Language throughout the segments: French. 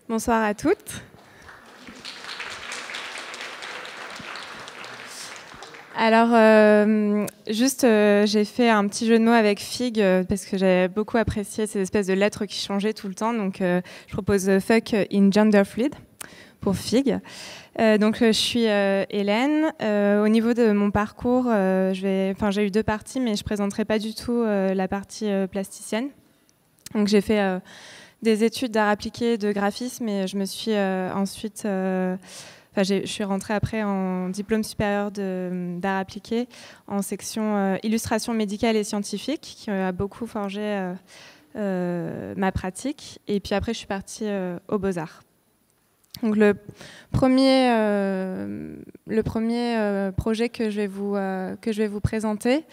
Bonsoir à toutes. Alors, j'ai fait un petit jeu de mots avec Fig parce que j'ai beaucoup apprécié ces espèces de lettres qui changeaient tout le temps. Donc, je propose fuck in gender fluid pour Fig. Je suis Hélène. Au niveau de mon parcours, j'ai eu 2 parties, mais je présenterai pas du tout la partie plasticienne. Donc, j'ai fait des études d'art appliqué, de graphisme, et je me suis ensuite... je suis rentrée après en diplôme supérieur d'art appliqué en section illustration médicale et scientifique, qui a beaucoup forgé ma pratique. Et puis après, je suis partie aux Beaux-Arts. Donc le premier projet que je vais vous présenter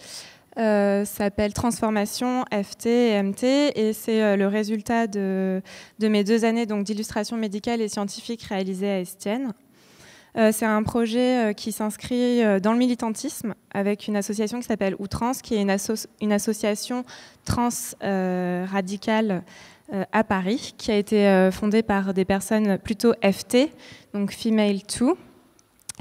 s'appelle Transformation FT et MT, et c'est le résultat de mes 2 années d'illustration médicale et scientifique réalisées à Estienne. C'est un projet qui s'inscrit dans le militantisme avec une association qui s'appelle Outrance, qui est une association trans radicale à Paris, qui a été fondée par des personnes plutôt FT, donc Female 2.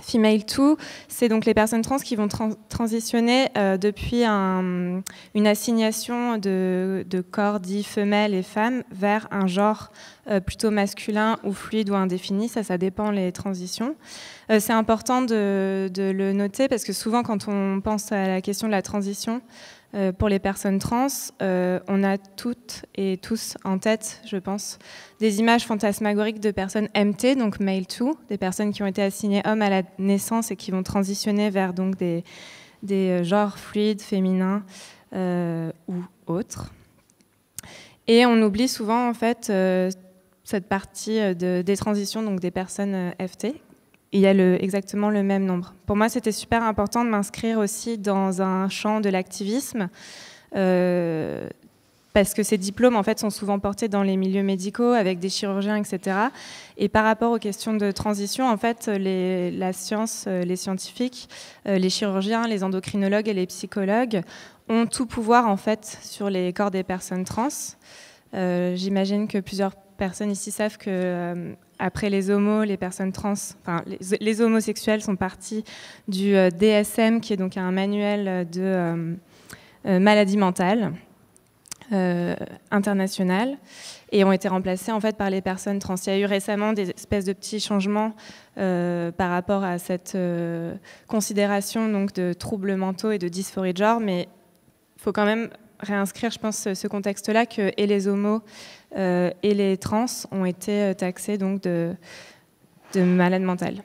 Female 2, c'est donc les personnes trans qui vont transitionner depuis une assignation de corps dits femelles et femmes vers un genre plutôt masculin ou fluide ou indéfini, ça dépend les transitions. C'est important de le noter parce que souvent quand on pense à la question de la transition, pour les personnes trans, on a toutes et tous en tête, je pense, des images fantasmagoriques de personnes MT, donc male 2, des personnes qui ont été assignées hommes à la naissance et qui vont transitionner vers donc des genres fluides, féminins ou autres. Et on oublie souvent en fait cette partie des transitions, donc des personnes FT. Il y a exactement le même nombre. Pour moi, c'était super important de m'inscrire aussi dans un champ de l'activisme parce que ces diplômes, en fait, sont souvent portés dans les milieux médicaux avec des chirurgiens, etc. Et par rapport aux questions de transition, en fait, la science, les scientifiques, les chirurgiens, les endocrinologues et les psychologues ont tout pouvoir, en fait, sur les corps des personnes trans. J'imagine que plusieurs personnes ici savent que après les homos, les personnes trans, enfin les homosexuels sont partis du DSM, qui est donc un manuel de maladie mentale international, et ont été remplacés en fait par les personnes trans. Il y a eu récemment des espèces de petits changements par rapport à cette considération donc de troubles mentaux et de dysphorie de genre, mais il faut quand même réinscrire, je pense, ce contexte-là, que et les homos et les trans ont été taxés donc de malades mentales.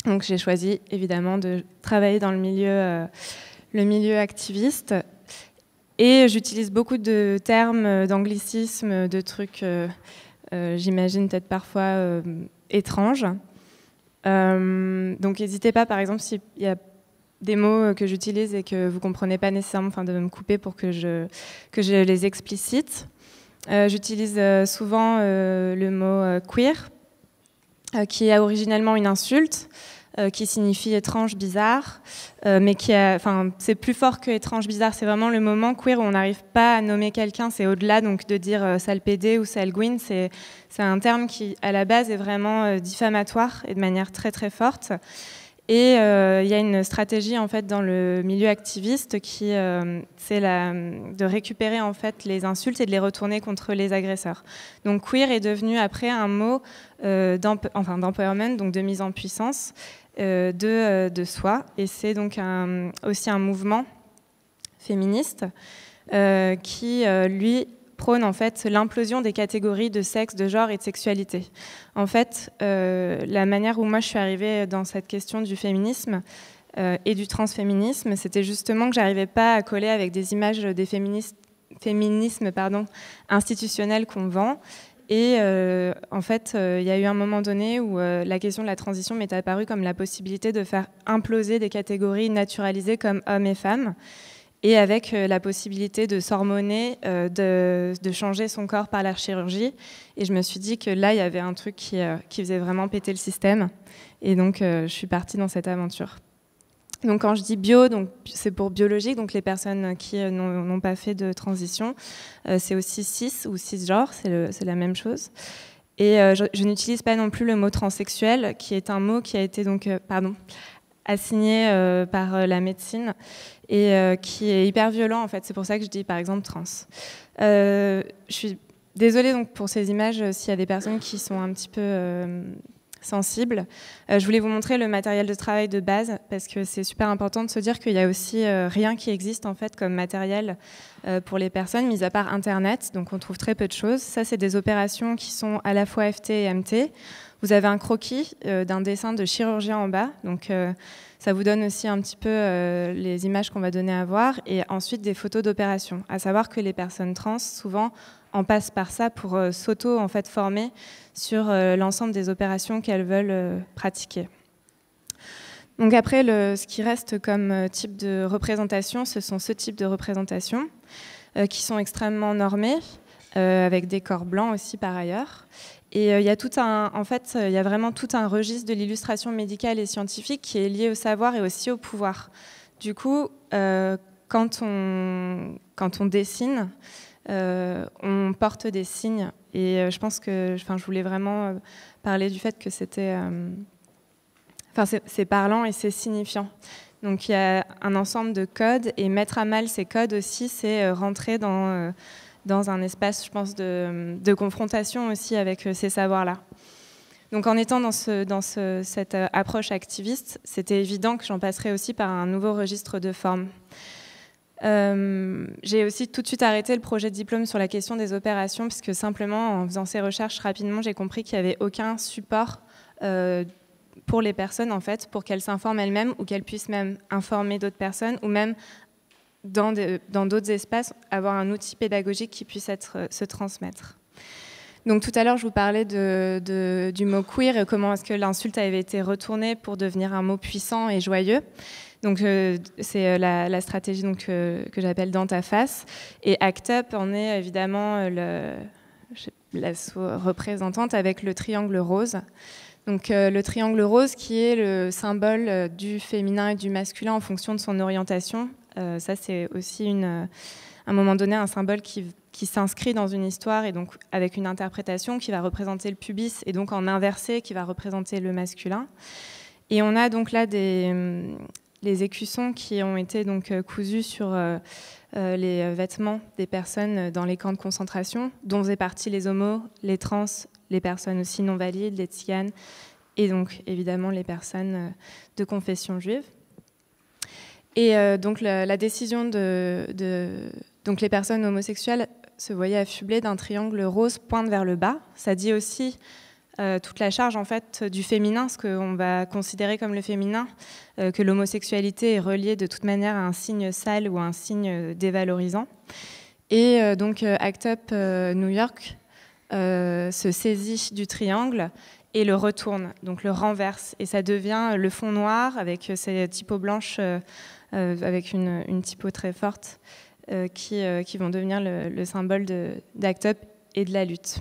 Donc j'ai choisi évidemment de travailler dans le milieu activiste, et j'utilise beaucoup de termes, d'anglicismes, de trucs, j'imagine peut-être parfois étranges. Donc n'hésitez pas, par exemple, s'il y a des mots que j'utilise et que vous ne comprenez pas nécessairement, de me couper pour que je les explicite. J'utilise souvent le mot queer, qui est originellement une insulte, qui signifie étrange, bizarre, mais c'est plus fort que étrange, bizarre. C'est vraiment le moment queer où on n'arrive pas à nommer quelqu'un. C'est au-delà donc de dire sale pédé ou sale gouine. C'est un terme qui, à la base, est vraiment diffamatoire et de manière très très forte. Et il y a une stratégie en fait dans le milieu activiste qui c'est de récupérer en fait les insultes et de les retourner contre les agresseurs. Donc queer est devenu après un mot d'empowerment, donc de mise en puissance de soi, et c'est donc aussi un mouvement féministe qui lui prône en fait l'implosion des catégories de sexe, de genre et de sexualité. En fait, la manière où moi je suis arrivée dans cette question du féminisme et du transféminisme, c'était justement que j'arrivais pas à coller avec des images des féminismes institutionnels qu'on vend. Et en fait, il y a eu un moment donné où la question de la transition m'est apparue comme la possibilité de faire imploser des catégories naturalisées comme hommes et femmes, et avec la possibilité de s'hormoner, de changer son corps par la chirurgie. Et je me suis dit que là, il y avait un truc qui faisait vraiment péter le système. Et donc, je suis partie dans cette aventure. Donc, quand je dis bio, c'est pour biologique, donc les personnes qui n'ont pas fait de transition. C'est aussi cis ou cisgenre, c'est la même chose. Et je n'utilise pas non plus le mot transsexuel, qui est un mot qui a été donc, assigné par la médecine et qui est hyper violent en fait. C'est pour ça que je dis par exemple trans. Je suis désolée donc pour ces images s'il y a des personnes qui sont un petit peu sensibles. Je voulais vous montrer le matériel de travail de base parce que c'est super important de se dire qu'il y a aussi rien qui existe en fait comme matériel pour les personnes, mis à part Internet. Donc on trouve très peu de choses. Ça, c'est des opérations qui sont à la fois FT et MT. Vous avez un croquis d'un dessin de chirurgien en bas. Donc ça vous donne aussi un petit peu les images qu'on va donner à voir. Et ensuite des photos d'opérations. À savoir que les personnes trans, souvent, en passent par ça pour en fait, former sur l'ensemble des opérations qu'elles veulent pratiquer. Donc après, ce qui reste comme type de représentation, ce sont ce type de représentations qui sont extrêmement normées, avec des corps blancs aussi par ailleurs. Et il y a vraiment tout un registre de l'illustration médicale et scientifique qui est lié au savoir et aussi au pouvoir. Du coup, quand on dessine, on porte des signes. Et je pense que, je voulais vraiment parler du fait que c'était, c'est parlant et c'est signifiant. Donc il y a un ensemble de codes et mettre à mal ces codes aussi, c'est rentrer dans un espace, je pense, de confrontation aussi avec ces savoirs-là. Donc en étant dans cette approche activiste, c'était évident que j'en passerais aussi par un nouveau registre de forme. J'ai aussi tout de suite arrêté le projet de diplôme sur la question des opérations, puisque simplement, en faisant ces recherches rapidement, j'ai compris qu'il n'y avait aucun support pour les personnes, en fait, pour qu'elles s'informent elles-mêmes ou qu'elles puissent même informer d'autres personnes, ou même dans d'autres espaces, avoir un outil pédagogique qui puisse se transmettre. Donc tout à l'heure, je vous parlais du mot queer et comment est-ce que l'insulte avait été retournée pour devenir un mot puissant et joyeux. Donc c'est la stratégie donc, que j'appelle dans ta face. Et ACT UP en est évidemment la représentante avec le triangle rose. Donc le triangle rose qui est le symbole du féminin et du masculin en fonction de son orientation. Ça c'est aussi à un moment donné un symbole qui s'inscrit dans une histoire et donc avec une interprétation qui va représenter le pubis et donc en inversé qui va représenter le masculin. Et on a donc là les écussons qui ont été donc cousus sur les vêtements des personnes dans les camps de concentration, dont faisaient partie les homos, les trans, les personnes aussi non valides, les tziganes, et donc évidemment les personnes de confession juive. Et donc la décision donc les personnes homosexuelles se voyaient affublées d'un triangle rose pointe vers le bas. Ça dit aussi toute la charge en fait du féminin, ce qu'on va considérer comme le féminin, que l'homosexualité est reliée de toute manière à un signe sale ou à un signe dévalorisant. Et donc ACT UP New York se saisit du triangle et le retourne, donc le renverse, et ça devient le fond noir avec ces typos blanches avec une typo très forte qui vont devenir le symbole d'ACT UP et de la lutte.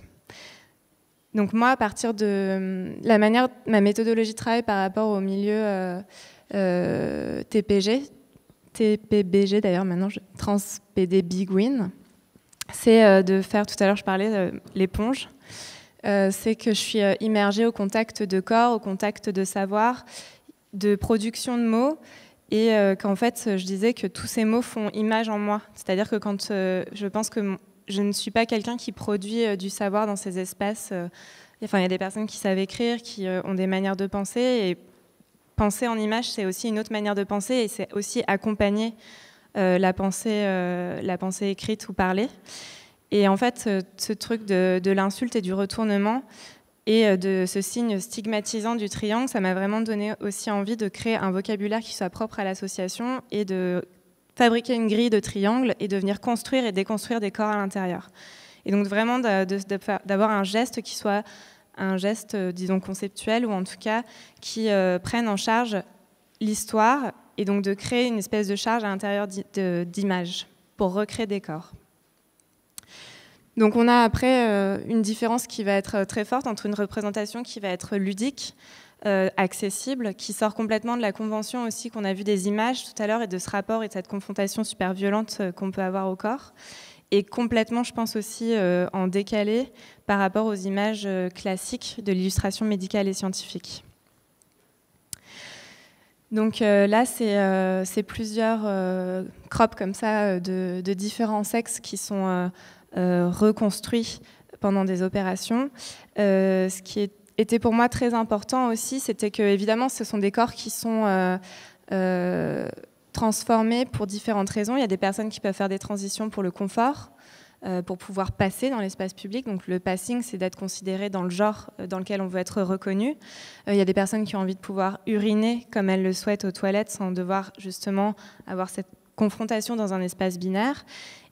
Donc moi, à partir de ma méthodologie de travail par rapport au milieu TPBG d'ailleurs maintenant, Trans-PD Biguine, c'est de faire, tout à l'heure je parlais l'éponge, c'est que je suis immergée au contact de corps, au contact de savoir, de production de mots, et qu'en fait je disais que tous ces mots font image en moi. C'est-à-dire que quand je pense que je ne suis pas quelqu'un qui produit du savoir dans ces espaces. Enfin, il y a des personnes qui savent écrire, qui ont des manières de penser. Et penser en image, c'est aussi une autre manière de penser. Et c'est aussi accompagner la pensée écrite ou parlée. Et en fait, ce truc de l'insulte et du retournement et de ce signe stigmatisant du triangle, ça m'a vraiment donné aussi envie de créer un vocabulaire qui soit propre à l'association et de fabriquer une grille de triangles et de venir construire et déconstruire des corps à l'intérieur. Et donc vraiment d'avoir un geste qui soit un geste, disons, conceptuel, ou en tout cas qui prenne en charge l'histoire, et donc de créer une espèce de charge à l'intérieur d'images pour recréer des corps. Donc on a après une différence qui va être très forte entre une représentation qui va être ludique, accessible, qui sort complètement de la convention aussi qu'on a vu des images tout à l'heure et de ce rapport et de cette confrontation super violente qu'on peut avoir au corps, et complètement, je pense aussi, en décalé par rapport aux images classiques de l'illustration médicale et scientifique. Donc là, c'est plusieurs crops comme ça de différents sexes qui sont reconstruits pendant des opérations. Ce qui était pour moi très important aussi, c'était que, évidemment, ce sont des corps qui sont transformés pour différentes raisons. Il y a des personnes qui peuvent faire des transitions pour le confort, pour pouvoir passer dans l'espace public. Donc le passing, c'est d'être considéré dans le genre dans lequel on veut être reconnu. Il y a des personnes qui ont envie de pouvoir uriner comme elles le souhaitent aux toilettes sans devoir justement avoir cette confrontation dans un espace binaire.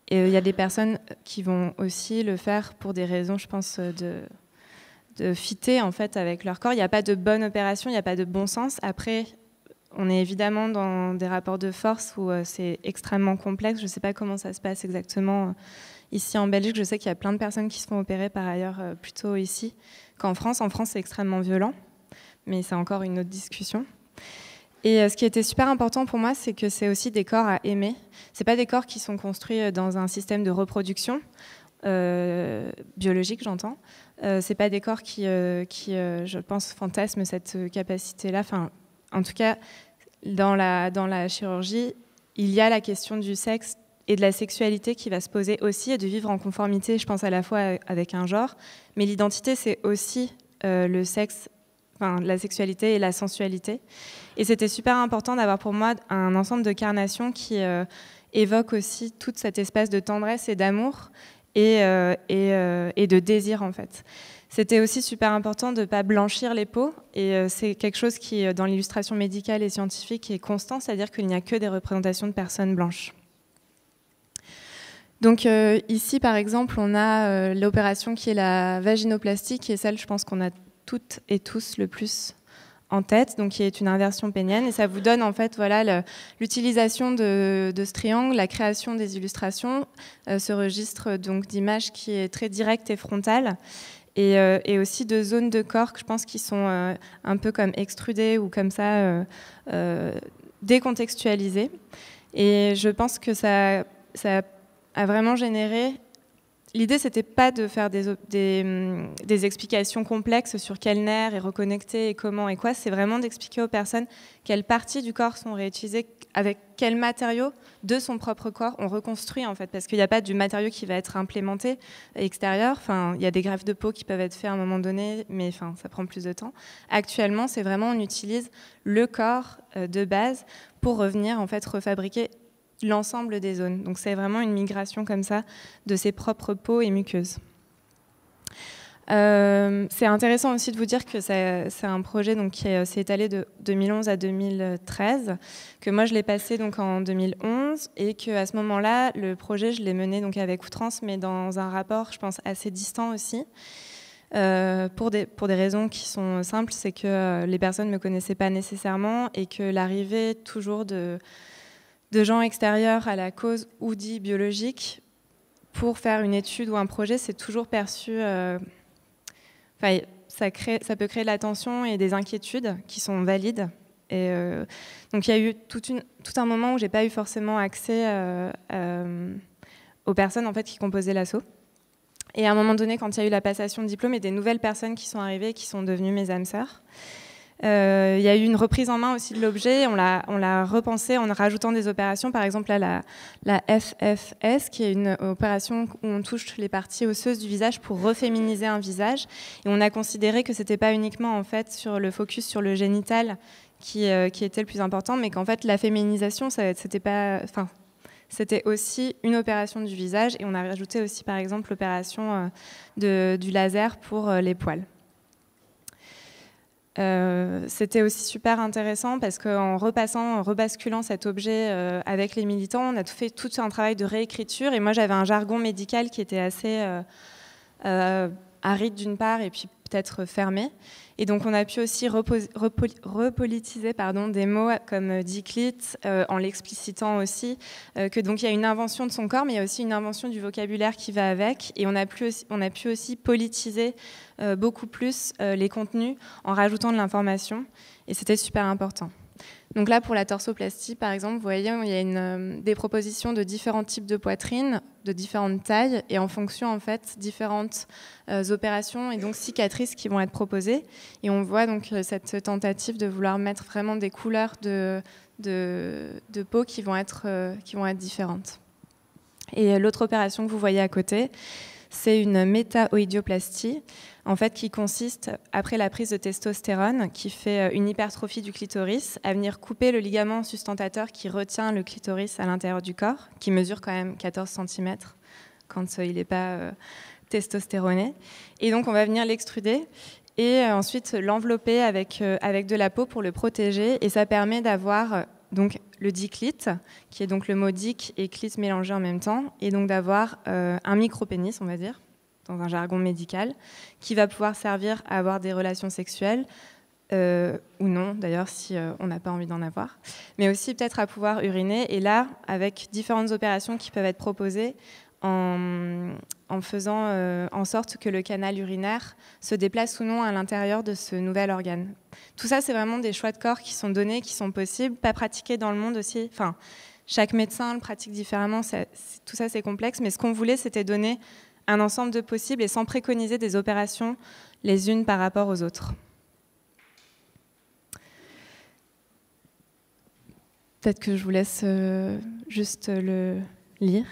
Et il y a des personnes qui vont aussi le faire pour des raisons, je pense, de fitter en fait avec leur corps. Il n'y a pas de bonne opération, il n'y a pas de bon sens. Après, on est évidemment dans des rapports de force où c'est extrêmement complexe. Je ne sais pas comment ça se passe exactement ici en Belgique. Je sais qu'il y a plein de personnes qui se font opérer par ailleurs plutôt ici qu'en France. En France, c'est extrêmement violent, mais c'est encore une autre discussion. Et ce qui était super important pour moi, c'est que c'est aussi des corps à aimer. Ce pas des corps qui sont construits dans un système de reproduction biologique, j'entends. C'est pas des corps qui je pense, fantasment cette capacité-là. Enfin, en tout cas, dans la chirurgie, il y a la question du sexe et de la sexualité qui va se poser aussi, et de vivre en conformité, je pense, à la fois avec un genre. Mais l'identité, c'est aussi le sexe, enfin, la sexualité et la sensualité. Et c'était super important d'avoir pour moi un ensemble de carnations qui évoque aussi tout cet espace de tendresse et d'amour et de désir, en fait. C'était aussi super important de ne pas blanchir les peaux, et c'est quelque chose qui, dans l'illustration médicale et scientifique, est constant, c'est-à-dire qu'il n'y a que des représentations de personnes blanches. Donc ici, par exemple, on a l'opération qui est la vaginoplastie, qui est celle, je pense, qu'on a toutes et tous le plus en tête, donc qui est une inversion pénienne, et ça vous donne en fait voilà l'utilisation de ce triangle, la création des illustrations, ce registre donc d'images qui est très direct et frontal, et aussi de zones de corps que je pense qui sont un peu comme extrudées ou comme ça décontextualisées. Et je pense que ça a vraiment généré. L'idée, c'était pas de faire des explications complexes sur quel nerf est reconnecté et comment et quoi. C'est vraiment d'expliquer aux personnes quelles parties du corps sont réutilisées, avec quels matériaux de son propre corps on reconstruit, en fait. Parce qu'il n'y a pas du matériau qui va être implémenté extérieur. Enfin, il y a des greffes de peau qui peuvent être faites à un moment donné, mais enfin, ça prend plus de temps. Actuellement, c'est vraiment, on utilise le corps de base pour revenir, en fait, refabriquer l'ensemble des zones. Donc c'est vraiment une migration comme ça de ses propres peaux et muqueuses. C'est intéressant aussi de vous dire que c'est un projet donc, qui s'est étalé de 2011 à 2013, que moi je l'ai passé donc, en 2011, et qu'à ce moment-là, le projet, je l'ai mené donc, avec outrance, mais dans un rapport, je pense, assez distant aussi. Pour des raisons qui sont simples, c'est que les personnes ne me connaissaient pas nécessairement, et que l'arrivée toujours de gens extérieurs à la cause ou dits biologique pour faire une étude ou un projet, c'est toujours perçu... ça peut créer de la tension et des inquiétudes qui sont valides. Et donc il y a eu tout un moment où je n'ai pas eu forcément accès aux personnes en fait, qui composaient l'asso. Et à un moment donné, quand il y a eu la passation de diplôme, il y a des nouvelles personnes qui sont arrivées et qui sont devenues mes âmes sœurs. Il y a eu une reprise en main aussi de l'objet, on l'a repensé en rajoutant des opérations, par exemple là, la FFS, qui est une opération où on touche les parties osseuses du visage pour reféminiser un visage, et on a considéré que c'était pas uniquement en fait sur le focus sur le génital qui était le plus important, mais qu'en fait la féminisation c'était aussi une opération du visage, et on a rajouté aussi par exemple l'opération du laser pour les poils. C'était aussi super intéressant parce qu'en rebasculant cet objet avec les militants, on a fait tout un travail de réécriture, et moi j'avais un jargon médical qui était assez aride d'une part et puis peut-être fermé, et donc on a pu aussi repolitiser des mots comme diclite en l'explicitant aussi, que donc il y a une invention de son corps, mais il y a aussi une invention du vocabulaire qui va avec, et on a pu aussi politiser beaucoup plus les contenus en rajoutant de l'information, et c'était super important. Donc là, pour la torsoplastie, par exemple, vous voyez, il y a des propositions de différents types de poitrine, de différentes tailles, et en fonction, en fait, différentes opérations et donc cicatrices qui vont être proposées. Et on voit donc cette tentative de vouloir mettre vraiment des couleurs de peau qui vont être différentes. Et l'autre opération que vous voyez à côté, c'est une métaoïdioplastie, en fait, qui consiste, après la prise de testostérone, qui fait une hypertrophie du clitoris, à venir couper le ligament sustentateur qui retient le clitoris à l'intérieur du corps, qui mesure quand même 14 cm quand il n'est pas testostéroné. Et donc, on va venir l'extruder et ensuite l'envelopper avec de la peau pour le protéger. Et ça permet d'avoir donc le diclite, qui est donc le mot dick et clit mélangés en même temps, et donc d'avoir un micro-pénis, on va dire, dans un jargon médical, qui va pouvoir servir à avoir des relations sexuelles, ou non, d'ailleurs, si on n'a pas envie d'en avoir, mais aussi peut-être à pouvoir uriner, et là, avec différentes opérations qui peuvent être proposées en faisant en sorte que le canal urinaire se déplace ou non à l'intérieur de ce nouvel organe. Tout ça, c'est vraiment des choix de corps qui sont donnés, qui sont possibles, pas pratiqués dans le monde aussi. Enfin, chaque médecin le pratique différemment, tout ça c'est complexe, mais ce qu'on voulait, c'était donner un ensemble de possibles et sans préconiser des opérations les unes par rapport aux autres. Peut-être que je vous laisse juste le lire.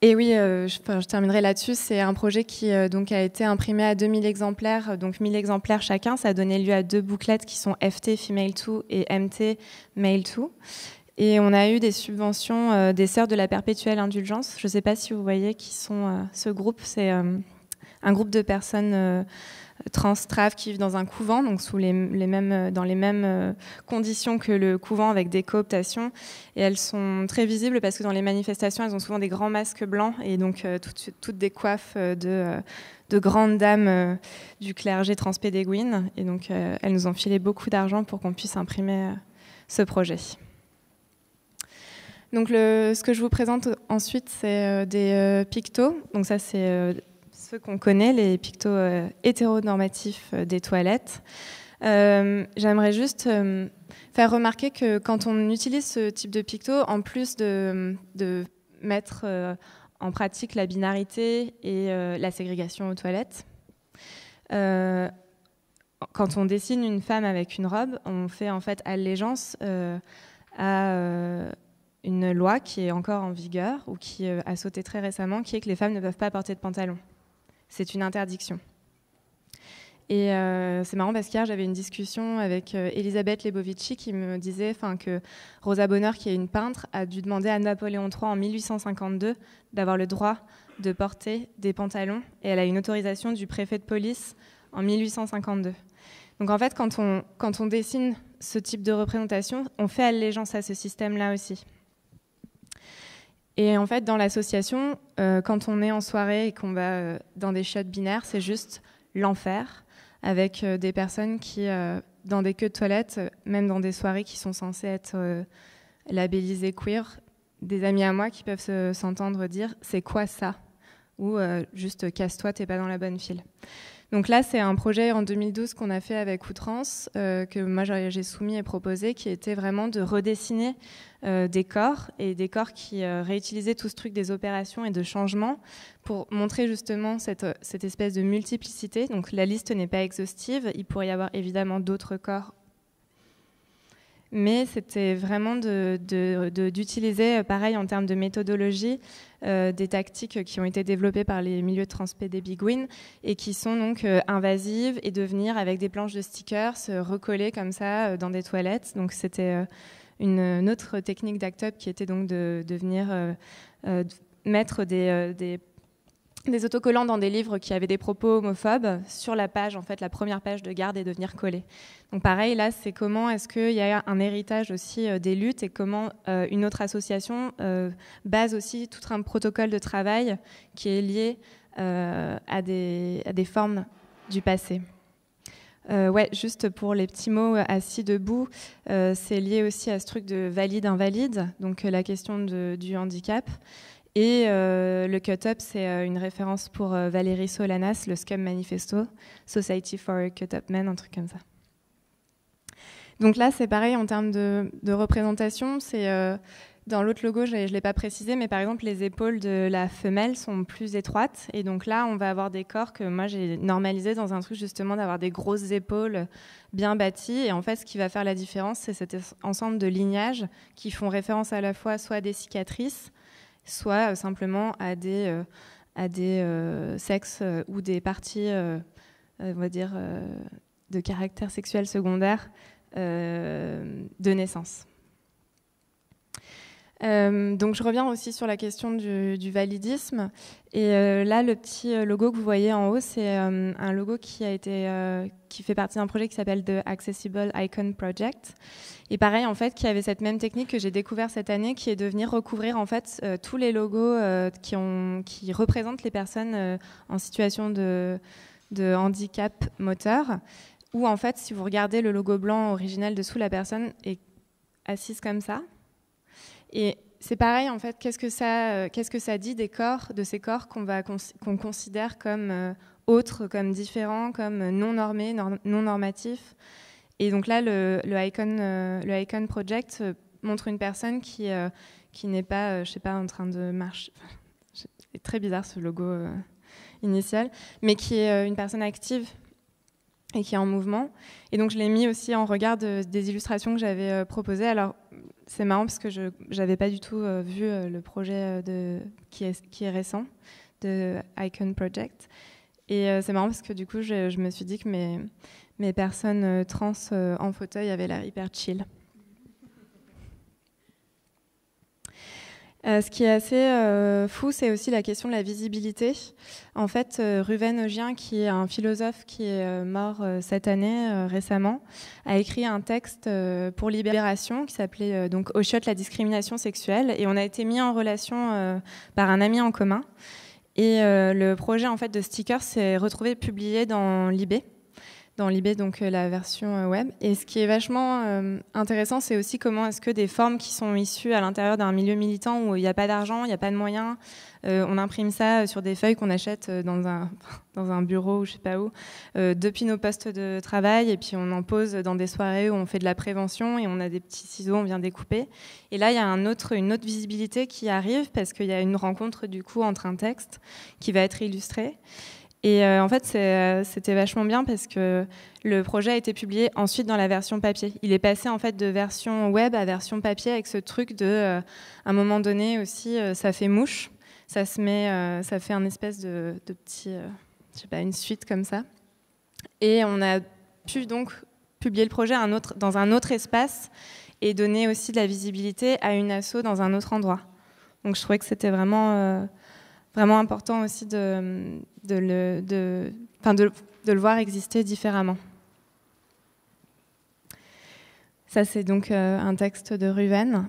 Et oui, je terminerai là-dessus. C'est un projet qui donc a été imprimé à 2000 exemplaires, donc 1000 exemplaires chacun. Ça a donné lieu à 2 bouclettes qui sont FT Female 2 et MT Male 2. Et on a eu des subventions des Sœurs de la Perpétuelle Indulgence. Je ne sais pas si vous voyez qui sont ce groupe. C'est un groupe de personnes trans traves qui vivent dans un couvent, donc dans les mêmes conditions que le couvent, avec des cooptations. Et elles sont très visibles parce que dans les manifestations, elles ont souvent des grands masques blancs et donc toutes des coiffes de grandes dames du clergé transpédéguine. Et donc elles nous ont filé beaucoup d'argent pour qu'on puisse imprimer ce projet. Donc ce que je vous présente ensuite, c'est des pictos. Donc ça, c'est ceux qu'on connaît, les pictos hétéronormatifs des toilettes. J'aimerais juste faire remarquer que quand on utilise ce type de picto, en plus de mettre en pratique la binarité et la ségrégation aux toilettes, quand on dessine une femme avec une robe, on fait en fait allégeance à une loi qui est encore en vigueur ou qui a sauté très récemment, qui est que les femmes ne peuvent pas porter de pantalon. C'est une interdiction. Et c'est marrant parce qu'hier, j'avais une discussion avec Elisabeth Lebovici qui me disait que Rosa Bonheur, qui est une peintre, a dû demander à Napoléon III en 1852 d'avoir le droit de porter des pantalons. Et elle a une autorisation du préfet de police en 1852. Donc en fait, quand on dessine ce type de représentation, on fait allégeance à ce système-là aussi. Et en fait, dans l'association, quand on est en soirée et qu'on va dans des shots binaires, c'est juste l'enfer, avec des personnes qui, dans des queues de toilettes, même dans des soirées qui sont censées être labellisées queer, des amis à moi qui peuvent s'entendre dire « c'est quoi ça ?» ou juste « casse-toi, t'es pas dans la bonne file ». Donc là, c'est un projet en 2012 qu'on a fait avec Outrance, que moi j'ai soumis et proposé, qui était vraiment de redessiner des corps, et des corps qui réutilisaient tout ce truc des opérations et de changements pour montrer justement cette espèce de multiplicité. Donc la liste n'est pas exhaustive, il pourrait y avoir évidemment d'autres corps, mais c'était vraiment d'utiliser, pareil en termes de méthodologie, des tactiques qui ont été développées par les milieux transpédébiguines et qui sont donc invasives, et de venir avec des planches de stickers se recoller comme ça dans des toilettes. Donc c'était une autre technique d'ACT UP qui était donc de venir mettre des autocollants dans des livres qui avaient des propos homophobes sur la page, en fait, la première page de garde, et de venir coller. Donc pareil, là, c'est comment est-ce qu'il y a un héritage aussi des luttes, et comment une autre association base aussi tout un protocole de travail qui est lié à des formes du passé. Ouais, juste pour les petits mots assis debout, c'est lié aussi à ce truc de valide-invalide, donc la question du handicap. Et le cut-up, c'est une référence pour Valérie Solanas, le Scum Manifesto, Society for Cut-Up Men, un truc comme ça. Donc là, c'est pareil en termes de représentation. Dans l'autre logo, je ne l'ai pas précisé, mais par exemple, les épaules de la femelle sont plus étroites. Et donc là, on va avoir des corps que moi, j'ai normalisés dans un truc justement d'avoir des grosses épaules bien bâties. Et en fait, ce qui va faire la différence, c'est cet ensemble de lignages qui font référence à la fois soit à des cicatrices, soit simplement à des sexes ou des parties, on va dire, de caractère sexuel secondaire de naissance. Donc je reviens aussi sur la question du validisme. Et là, le petit logo que vous voyez en haut, c'est un logo qui fait partie d'un projet qui s'appelle The Accessible Icon Project. Et pareil, en fait, qui avait cette même technique que j'ai découvert cette année, qui est de venir recouvrir en fait tous les logos qui représentent les personnes en situation de handicap moteur. Où en fait, si vous regardez le logo blanc originel dessous, la personne est assise comme ça. Et c'est pareil, en fait, qu'est-ce que ça dit de ces corps qu'on considère comme autres, comme différents, comme non normés, non normatifs. Et donc là, le Icon Project montre une personne qui n'est pas, je sais pas, en train de marcher. C'est très bizarre ce logo initial, mais qui est une personne active et qui est en mouvement. Et donc je l'ai mis aussi en regard des illustrations que j'avais proposées. Alors c'est marrant parce que je n'avais pas du tout vu le projet qui est récent, de Icon Project. Et c'est marrant parce que du coup je me suis dit que mes personnes trans en fauteuil avaient l'air hyper chill. Ce qui est assez fou, c'est aussi la question de la visibilité. En fait, Ruven Augien, qui est un philosophe qui est mort cette année récemment, a écrit un texte pour Libération qui s'appelait donc Au chiottes, la discrimination sexuelle, et on a été mis en relation par un ami en commun. Et le projet en fait de sticker s'est retrouvé publié dans Libé, donc la version web. Et ce qui est vachement intéressant, c'est aussi comment est-ce que des formes qui sont issues à l'intérieur d'un milieu militant où il n'y a pas d'argent, il n'y a pas de moyens, on imprime ça sur des feuilles qu'on achète dans un bureau ou je sais pas où, depuis nos postes de travail, et puis on en pose dans des soirées où on fait de la prévention et on a des petits ciseaux, on vient découper. Et là, il y a une autre visibilité qui arrive parce qu'il y a une rencontre du coup entre un texte qui va être illustré. Et en fait, c'était vachement bien parce que le projet a été publié ensuite dans la version papier. Il est passé en fait de version web à version papier avec ce truc à un moment donné aussi, ça fait mouche, ça fait un espèce de petit, je sais pas, une suite comme ça. Et on a pu donc publier le projet dans un autre espace et donner aussi de la visibilité à une asso dans un autre endroit. Donc je trouvais que c'était vraiment important aussi de le voir exister différemment. Ça, c'est donc un texte de Ruven.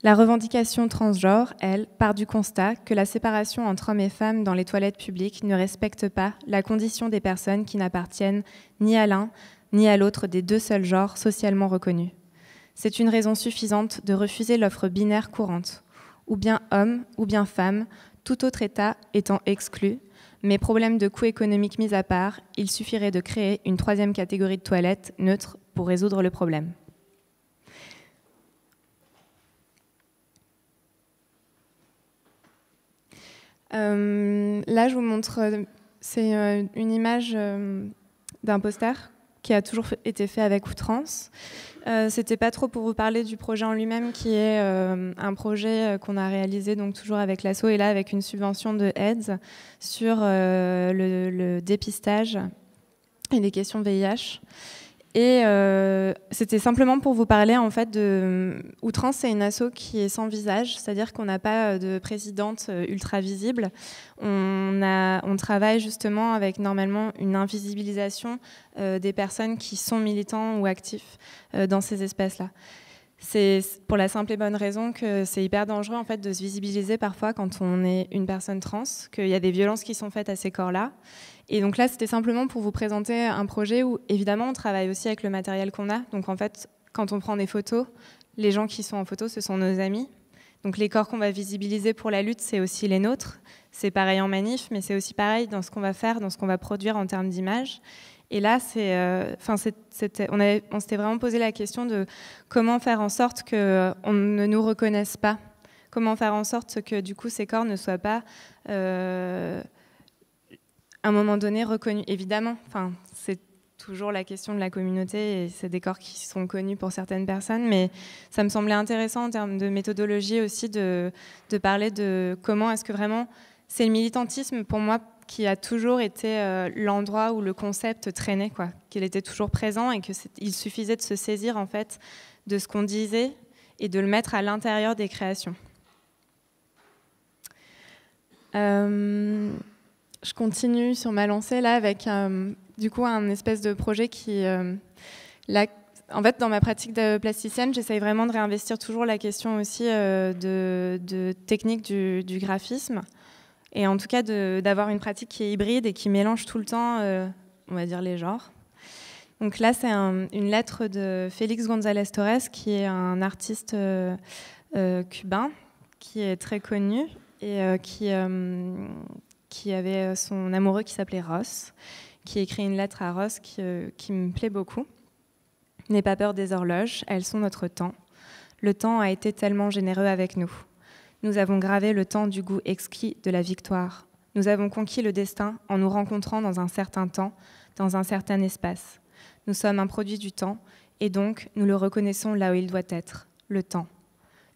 La revendication transgenre, elle, part du constat que la séparation entre hommes et femmes dans les toilettes publiques ne respecte pas la condition des personnes qui n'appartiennent ni à l'un ni à l'autre des deux seuls genres socialement reconnus. C'est une raison suffisante de refuser l'offre binaire courante, ou bien homme ou bien femme, tout autre état étant exclu, mais problèmes de coût économique mis à part, il suffirait de créer une troisième catégorie de toilettes neutres pour résoudre le problème. Là, je vous montre, c'est une image d'un poster qui a toujours été fait avec outrance. C'était pas trop pour vous parler du projet en lui-même, qui est un projet qu'on a réalisé donc toujours avec l'asso et là avec une subvention de AIDS sur le dépistage et les questions VIH. Et c'était simplement pour vous parler en fait de Outrance, c'est une asso qui est sans visage, c'est-à-dire qu'on n'a pas de présidente ultra visible. On travaille justement avec normalement une invisibilisation des personnes qui sont militants ou actifs dans ces espaces-là. C'est pour la simple et bonne raison que c'est hyper dangereux en fait de se visibiliser parfois quand on est une personne trans, qu'il y a des violences qui sont faites à ces corps-là. Et donc là, c'était simplement pour vous présenter un projet où, évidemment, on travaille aussi avec le matériel qu'on a. Donc en fait, quand on prend des photos, les gens qui sont en photo, ce sont nos amis. Donc les corps qu'on va visibiliser pour la lutte, c'est aussi les nôtres. C'est pareil en manif, mais c'est aussi pareil dans ce qu'on va faire, dans ce qu'on va produire en termes d'images. Et là, on s'était vraiment posé la question de comment faire en sorte qu'on ne nous reconnaisse pas. Comment faire en sorte que du coup ces corps ne soient pas à un moment donné reconnus. Évidemment, c'est toujours la question de la communauté et c'est des corps qui sont connus pour certaines personnes, mais ça me semblait intéressant en termes de méthodologie aussi de parler de comment est-ce que vraiment c'est le militantisme pour moi qui a toujours été l'endroit où le concept traînait, quoi, qu'il était toujours présent et qu'il suffisait de se saisir en fait de ce qu'on disait et de le mettre à l'intérieur des créations. Je continue sur ma lancée là avec du coup un espèce de projet qui là, en fait dans ma pratique de plasticienne j'essaye vraiment de réinvestir toujours la question aussi de technique du graphisme et en tout cas d'avoir une pratique qui est hybride et qui mélange tout le temps on va dire les genres. Donc là c'est une lettre de Félix González Torres qui est un artiste cubain qui est très connu et qui avait son amoureux qui s'appelait Ross, qui écrit une lettre à Ross qui me plaît beaucoup. « N'aie pas peur des horloges, elles sont notre temps. Le temps a été tellement généreux avec nous. Nous avons gravé le temps du goût exquis de la victoire. Nous avons conquis le destin en nous rencontrant dans un certain temps, dans un certain espace. Nous sommes un produit du temps, et donc nous le reconnaissons là où il doit être, le temps.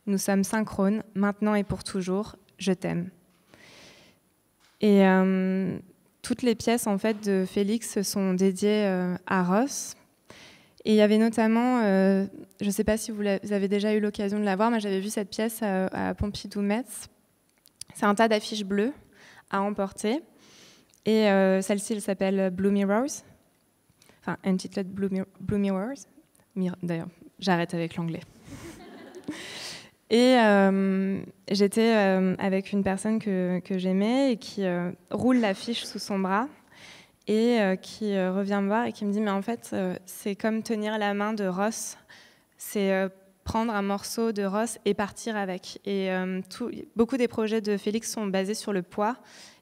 Nous sommes synchrones, maintenant et pour toujours, je t'aime. » Et toutes les pièces en fait, de Félix sont dédiées à Ross. Et il y avait notamment, je ne sais pas si vous avez déjà eu l'occasion de la voir, mais j'avais vu cette pièce à Pompidou-Metz. C'est un tas d'affiches bleues à emporter. Et celle-ci, elle s'appelle Blue Mirrors. Enfin, Untitled Blue Mirrors. D'ailleurs, j'arrête avec l'anglais. Et j'étais avec une personne que j'aimais et qui roule l'affiche sous son bras et qui revient me voir et qui me dit « Mais en fait, c'est comme tenir la main de Ross, c'est prendre un morceau de Ross et partir avec. » Et beaucoup des projets de Félix sont basés sur le poids,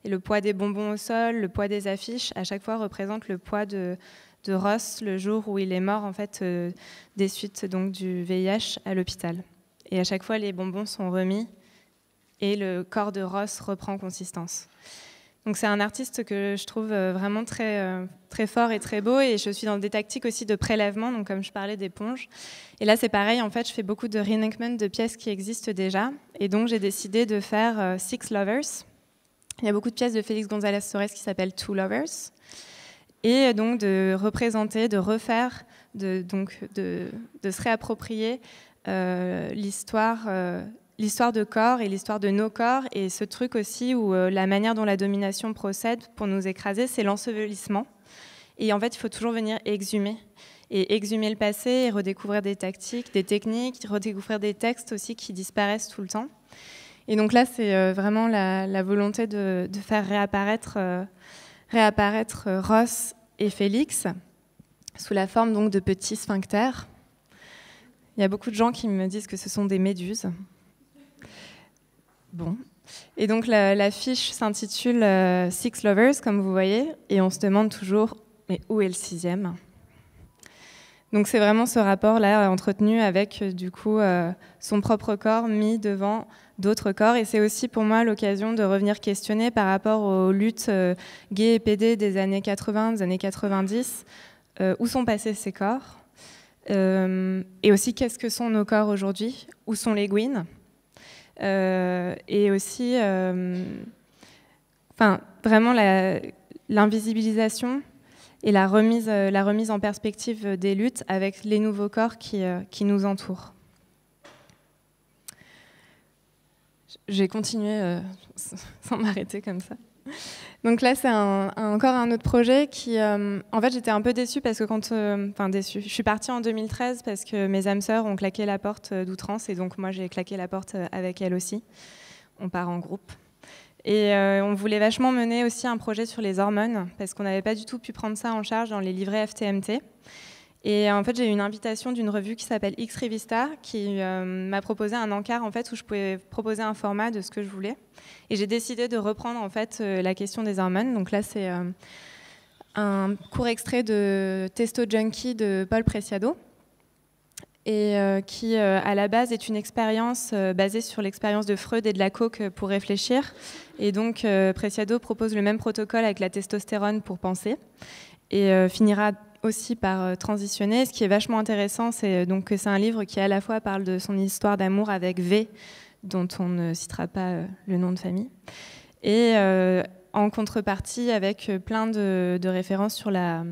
et le poids des bonbons au sol, le poids des affiches, à chaque fois représente le poids de Ross le jour où il est mort en fait, des suites donc, du VIH à l'hôpital. Et à chaque fois, les bonbons sont remis et le corps de Ross reprend consistance. Donc c'est un artiste que je trouve vraiment très, très fort et très beau. Et je suis dans des tactiques aussi de prélèvement, donc comme je parlais d'éponge. Et là, c'est pareil, en fait, je fais beaucoup de reenactment de pièces qui existent déjà. Et donc, j'ai décidé de faire Six Lovers. Il y a beaucoup de pièces de Félix González Torres qui s'appellent Two Lovers. Et donc, de représenter, de refaire, de se réapproprier l'histoire de corps et l'histoire de nos corps, et ce truc aussi où la manière dont la domination procède pour nous écraser, c'est l'ensevelissement. Et en fait, il faut toujours venir exhumer. Et exhumer le passé et redécouvrir des tactiques, des techniques, redécouvrir des textes aussi qui disparaissent tout le temps. Et donc là, c'est vraiment la volonté de faire réapparaître Ross et Félix sous la forme donc, de petits sphincters. Il y a beaucoup de gens qui me disent que ce sont des méduses. Bon. Et donc la fiche s'intitule Six Lovers, comme vous voyez, et on se demande toujours, mais où est le sixième ? Donc c'est vraiment ce rapport-là entretenu avec du coup son propre corps mis devant d'autres corps, et c'est aussi pour moi l'occasion de revenir questionner par rapport aux luttes gays et PD des années 80, des années 90, où sont passés ces corps ? Et aussi qu'est-ce que sont nos corps aujourd'hui, où sont les Gwyn, et aussi vraiment l'invisibilisation et la remise en perspective des luttes avec les nouveaux corps qui nous entourent. J'ai continué sans m'arrêter comme ça. Donc là, c'est encore un autre projet qui... en fait, j'étais un peu déçue parce que déçue. Je suis partie en 2013 parce que mes âmes sœurs ont claqué la porte d'outrance et donc moi, j'ai claqué la porte avec elles aussi. On part en groupe. Et on voulait vachement mener aussi un projet sur les hormones parce qu'on n'avait pas du tout pu prendre ça en charge dans les livrets FTMT. Et en fait, j'ai eu une invitation d'une revue qui s'appelle X Revista, qui m'a proposé un encart en fait, où je pouvais proposer un format de ce que je voulais. Et j'ai décidé de reprendre en fait, la question des hormones. Donc là, c'est un court extrait de Testo Junkie de Paul Preciado, et qui, à la base, est une expérience basée sur l'expérience de Freud et de la coke pour réfléchir. Et donc, Preciado propose le même protocole avec la testostérone pour penser, et finira aussi par transitionner. Ce qui est vachement intéressant, c'est donc que c'est un livre qui à la fois parle de son histoire d'amour avec V, dont on ne citera pas le nom de famille, et en contrepartie avec plein de références sur la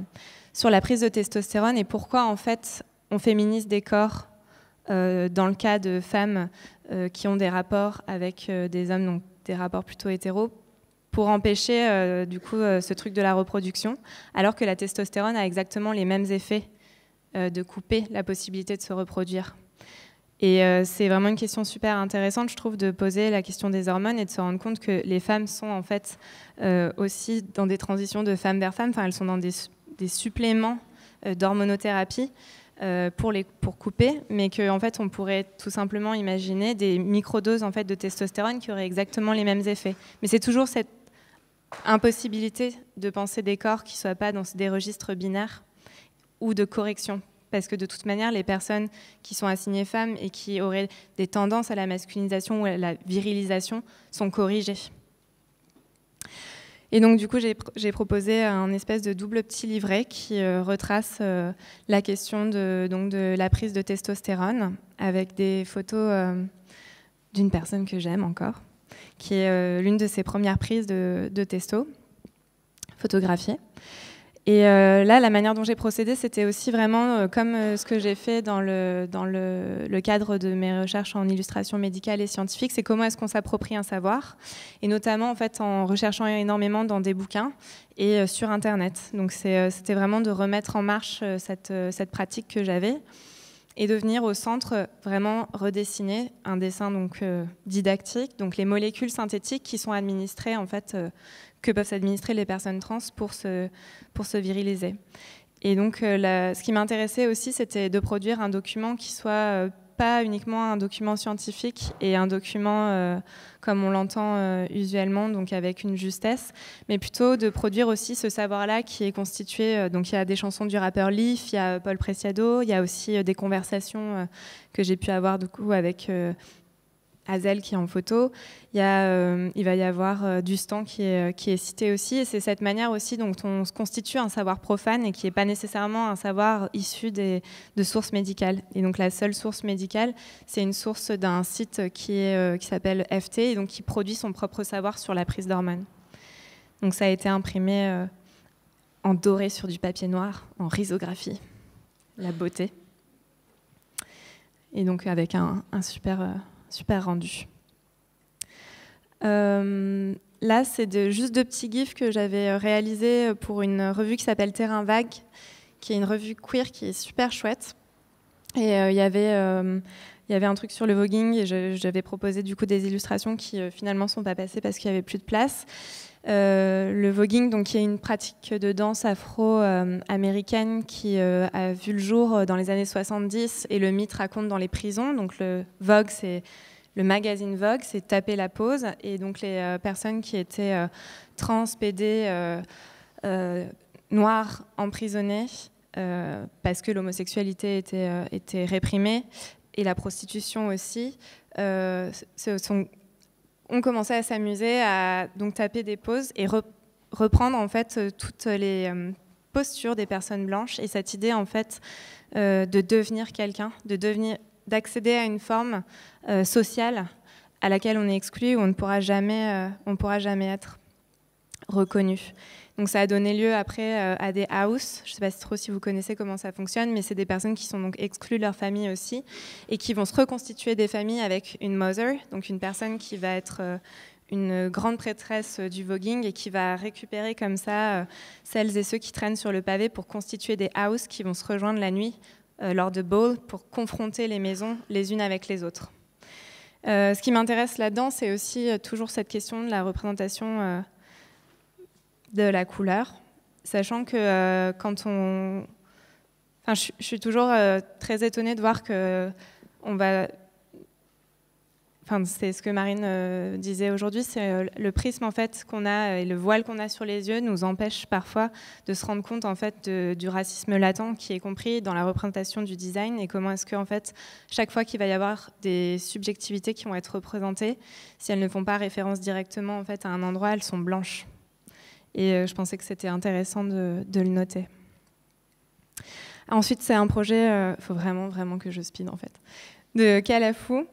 prise de testostérone et pourquoi en fait on féminise des corps dans le cas de femmes qui ont des rapports avec des hommes, donc des rapports plutôt hétéros, pour empêcher du coup ce truc de la reproduction, alors que la testostérone a exactement les mêmes effets de couper la possibilité de se reproduire. Et c'est vraiment une question super intéressante, je trouve, de poser la question des hormones et de se rendre compte que les femmes sont en fait aussi dans des transitions de femme vers femme, enfin elles sont dans des suppléments d'hormonothérapie pour couper, mais qu'en fait on pourrait tout simplement imaginer des microdoses en fait, de testostérone qui auraient exactement les mêmes effets. Mais c'est toujours cette impossibilité de penser des corps qui ne soient pas dans des registres binaires ou de correction. Parce que de toute manière, les personnes qui sont assignées femmes et qui auraient des tendances à la masculinisation ou à la virilisation sont corrigées. Et donc du coup, j'ai proposé un espèce de double petit livret qui retrace la question de la prise de testostérone avec des photos d'une personne que j'aime encore, qui est l'une de ses premières prises de testo, photographiée. Et là, la manière dont j'ai procédé, c'était aussi vraiment comme ce que j'ai fait dans le cadre de mes recherches en illustration médicale et scientifique, c'est comment est-ce qu'on s'approprie un savoir, et notamment en fait en recherchant énormément dans des bouquins et sur Internet. Donc c'était vraiment de remettre en marche cette pratique que j'avais et de venir au centre vraiment redessiner un dessin donc didactique, donc les molécules synthétiques qui sont administrées en fait que peuvent s'administrer les personnes trans pour se viriliser. Et donc, ce qui m'intéressait aussi, c'était de produire un document qui soit pas uniquement un document scientifique et un document comme on l'entend usuellement, donc avec une justesse, mais plutôt de produire aussi ce savoir-là qui est constitué. Donc, il y a des chansons du rappeur Leaf, il y a Paul Preciado, il y a aussi des conversations que j'ai pu avoir du coup avec Hazel qui est en photo, il va y avoir Dustan qui est cité aussi, et c'est cette manière aussi dont on se constitue un savoir profane et qui n'est pas nécessairement un savoir issu de sources médicales. Et donc la seule source médicale, c'est une source d'un site qui s'appelle FT, et donc qui produit son propre savoir sur la prise d'hormones. Donc ça a été imprimé en doré sur du papier noir, en risographie, la beauté. Et donc avec un super rendu. Là, c'est juste deux petits gifs que j'avais réalisés pour une revue qui s'appelle Terrain Vague, qui est une revue queer qui est super chouette. Et il y avait un truc sur le voguing et j'avais proposé du coup des illustrations qui finalement sont pas passées parce qu'il y avait plus de place. Le voguing, donc, qui est une pratique de danse afro-américaine qui a vu le jour dans les années 70 et le mythe raconte dans les prisons. Donc le Vogue, c'est le magazine Vogue, c'est taper la pose, et donc les personnes qui étaient trans, PD, noires, emprisonnées parce que l'homosexualité était réprimée et la prostitution aussi, on commençait à s'amuser à donc taper des poses et reprendre en fait toutes les postures des personnes blanches et cette idée en fait de devenir quelqu'un, d'accéder à une forme sociale à laquelle on est exclu, où on ne pourra jamais être reconnu. Donc ça a donné lieu après à des house. Je ne sais pas trop si vous connaissez comment ça fonctionne, mais c'est des personnes qui sont donc exclues de leur famille aussi et qui vont se reconstituer des familles avec une mother, donc une personne qui va être une grande prêtresse du voguing et qui va récupérer comme ça celles et ceux qui traînent sur le pavé pour constituer des house qui vont se rejoindre la nuit lors de balls pour confronter les maisons les unes avec les autres. Ce qui m'intéresse là-dedans, c'est aussi toujours cette question de la représentation de la couleur, sachant que je suis toujours très étonnée de voir que on va... Enfin, c'est ce que Marine disait aujourd'hui, c'est le prisme en fait qu'on a et le voile qu'on a sur les yeux nous empêche parfois de se rendre compte en fait du racisme latent qui est compris dans la représentation du design et comment est-ce que en fait chaque fois qu'il va y avoir des subjectivités qui vont être représentées, si elles ne font pas référence directement en fait à un endroit, elles sont blanches. Et je pensais que c'était intéressant de le noter. Ensuite, c'est un projet, faut vraiment que je speed en fait, de Calafou,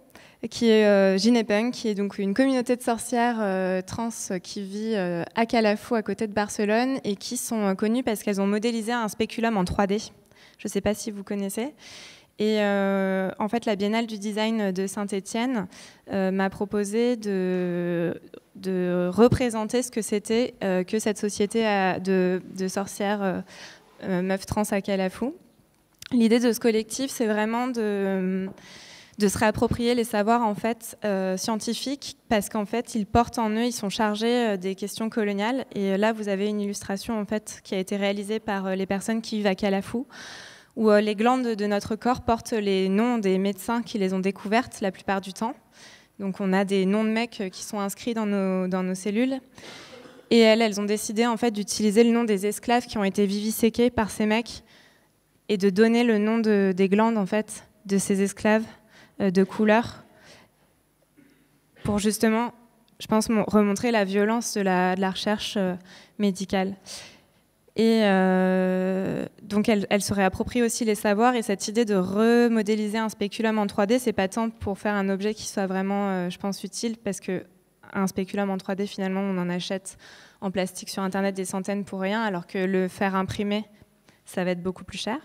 qui est Ginepunk, qui est donc une communauté de sorcières trans qui vit à Calafou, à côté de Barcelone, et qui sont connues parce qu'elles ont modélisé un spéculum en 3D. Je ne sais pas si vous connaissez. Et en fait, la Biennale du design de Saint-Étienne m'a proposé de représenter ce que c'était que cette société de sorcières meufs trans à Calafou. L'idée de ce collectif, c'est vraiment de se réapproprier les savoirs en fait scientifiques, parce qu'en fait ils portent en eux, ils sont chargés des questions coloniales. Et là vous avez une illustration en fait qui a été réalisée par les personnes qui vivent à Calafou, où les glandes de notre corps portent les noms des médecins qui les ont découvertes la plupart du temps. Donc on a des noms de mecs qui sont inscrits dans nos cellules. Et elles ont décidé en fait d'utiliser le nom des esclaves qui ont été viviséqués par ces mecs et de donner le nom des glandes en fait de ces esclaves de couleur, pour justement, je pense, remontrer la violence de la recherche médicale. Et donc, elle se réapproprie aussi les savoirs, et cette idée de remodéliser un spéculum en 3D, c'est pas tant pour faire un objet qui soit vraiment, je pense, utile, parce qu'un spéculum en 3D, finalement, on en achète en plastique sur Internet des centaines pour rien, alors que le faire imprimer, ça va être beaucoup plus cher.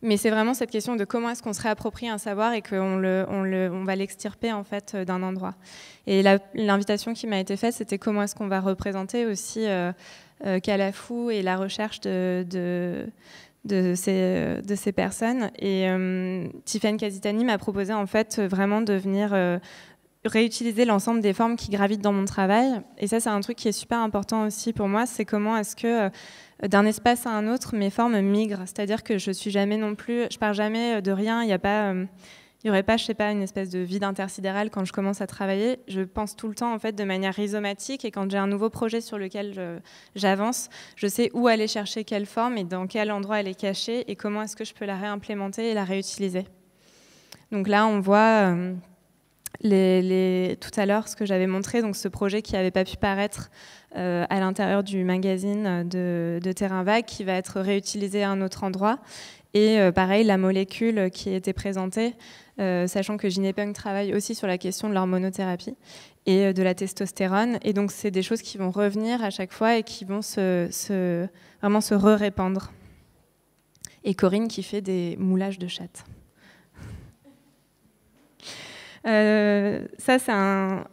Mais c'est vraiment cette question de comment est-ce qu'on se réapproprie un savoir et qu'on va l'extirper en fait d'un endroit. Et l'invitation qui m'a été faite, c'était comment est-ce qu'on va représenter aussi Calafou et la recherche de ces personnes. Et Tiffaine Kasitani m'a proposé en fait vraiment de venir réutiliser l'ensemble des formes qui gravitent dans mon travail. Et ça, c'est un truc qui est super important aussi pour moi, c'est comment est-ce que d'un espace à un autre, mes formes migrent. C'est-à-dire que je suis jamais non plus, je pars jamais de rien. Il n'y aurait pas, je sais pas, une espèce de vide intersidéral quand je commence à travailler. Je pense tout le temps en fait de manière rhizomatique, et quand j'ai un nouveau projet sur lequel j'avance, je sais où aller chercher quelle forme et dans quel endroit elle est cachée et comment est-ce que je peux la réimplémenter et la réutiliser. Donc là, on voit tout à l'heure ce que j'avais montré, donc ce projet qui n'avait pas pu paraître à l'intérieur du magazine de Terrain Vague, qui va être réutilisé à un autre endroit. Et pareil, la molécule qui était présentée, sachant que Ginepunk travaille aussi sur la question de l'hormonothérapie et de la testostérone. Et donc, c'est des choses qui vont revenir à chaque fois et qui vont vraiment se re-répandre. Et Corinne qui fait des moulages de chatte. Ça, c'est un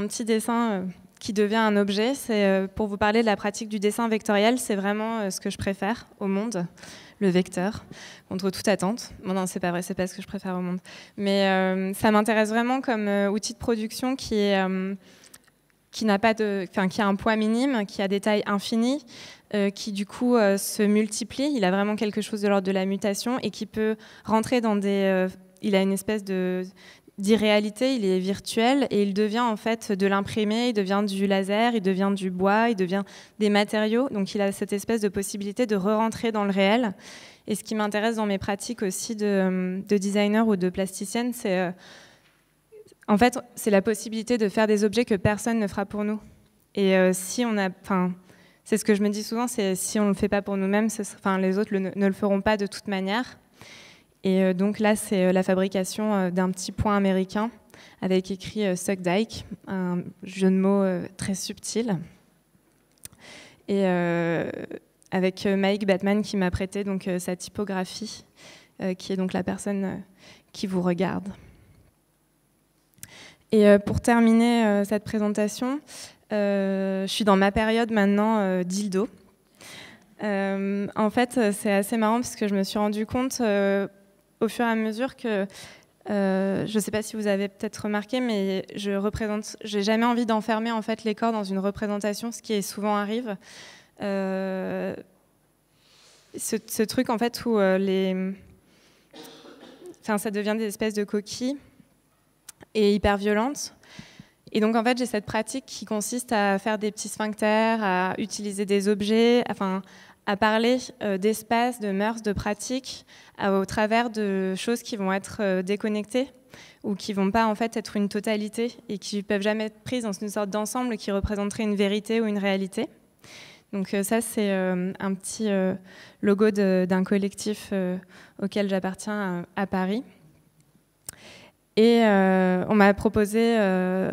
petit dessin qui devient un objet. C'est pour vous parler de la pratique du dessin vectoriel. C'est vraiment ce que je préfère au monde, le vecteur, contre toute attente. Bon, non, c'est pas vrai, c'est pas ce que je préfère au monde. Mais ça m'intéresse vraiment comme outil de production qui a un poids minime, qui a des tailles infinies, qui du coup se multiplie. Il a vraiment quelque chose de l'ordre de la mutation et qui peut rentrer dans des... il a une espèce d'irréalité, il est virtuel et il devient en fait de l'imprimé, il devient du laser, il devient du bois, il devient des matériaux. Donc il a cette espèce de possibilité de re-rentrer dans le réel. Et ce qui m'intéresse dans mes pratiques aussi de designer ou de plasticienne, c'est en fait c'est la possibilité de faire des objets que personne ne fera pour nous. Et si on a, c'est ce que je me dis souvent, c'est si on ne le fait pas pour nous-mêmes, les autres ne le feront pas de toute manière. Et donc là, c'est la fabrication d'un petit point américain avec écrit Suck Dyke, un jeu de mots très subtil. Et avec Mike Batman qui m'a prêté donc, sa typographie, qui est donc la personne qui vous regarde. Et pour terminer cette présentation, je suis dans ma période maintenant dildo. En fait, c'est assez marrant parce que je me suis rendu compte au fur et à mesure que, je ne sais pas si vous avez peut-être remarqué, mais j'ai jamais envie d'enfermer en fait les corps dans une représentation, ce qui souvent arrive. ce truc en fait où ça devient des espèces de coquilles et hyper violentes. Et donc en fait j'ai cette pratique qui consiste à faire des petits sphincters, à utiliser des objets, à parler d'espace, de mœurs, de pratiques, au travers de choses qui vont être déconnectées ou qui ne vont pas en fait être une totalité et qui ne peuvent jamais être prises dans une sorte d'ensemble qui représenterait une vérité ou une réalité. Donc ça, c'est un petit logo d'un collectif auquel j'appartiens à Paris. Et on m'a proposé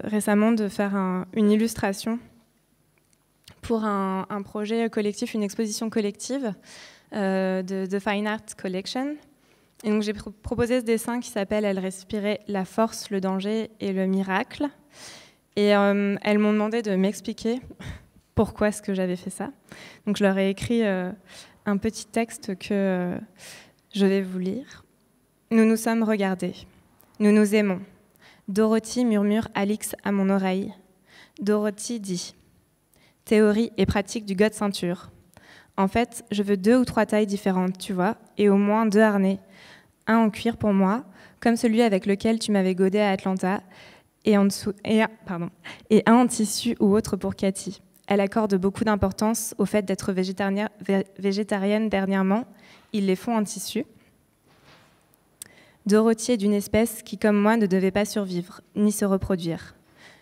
récemment de faire une illustration pour un projet collectif, une exposition collective de Fine Art Collection. Et donc j'ai proposé ce dessin qui s'appelle « Elle respirait la force, le danger et le miracle ». Et elles m'ont demandé de m'expliquer pourquoi est-ce que j'avais fait ça. Donc je leur ai écrit un petit texte que je vais vous lire. « Nous nous sommes regardés. Nous nous aimons. Dorothy murmure Alix à mon oreille. Dorothy dit « Théorie et pratique du God ceinture. En fait, je veux 2 ou 3 tailles différentes, tu vois, et au moins 2 harnais. Un en cuir pour moi, comme celui avec lequel tu m'avais godé à Atlanta, et un en tissu ou autre pour Cathy. Elle accorde beaucoup d'importance au fait d'être végétarienne dernièrement. Ils les font en tissu. Dorothy est d'une espèce qui, comme moi, ne devait pas survivre, ni se reproduire.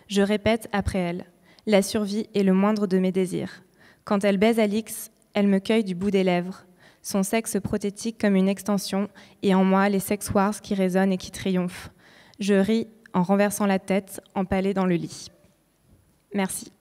Je répète après elle, la survie est le moindre de mes désirs. Quand elle baise Alix, elle me cueille du bout des lèvres. Son sexe prothétique comme une extension, et en moi, les sex wars qui résonnent et qui triomphent. Je ris en renversant la tête, empalée dans le lit. Merci.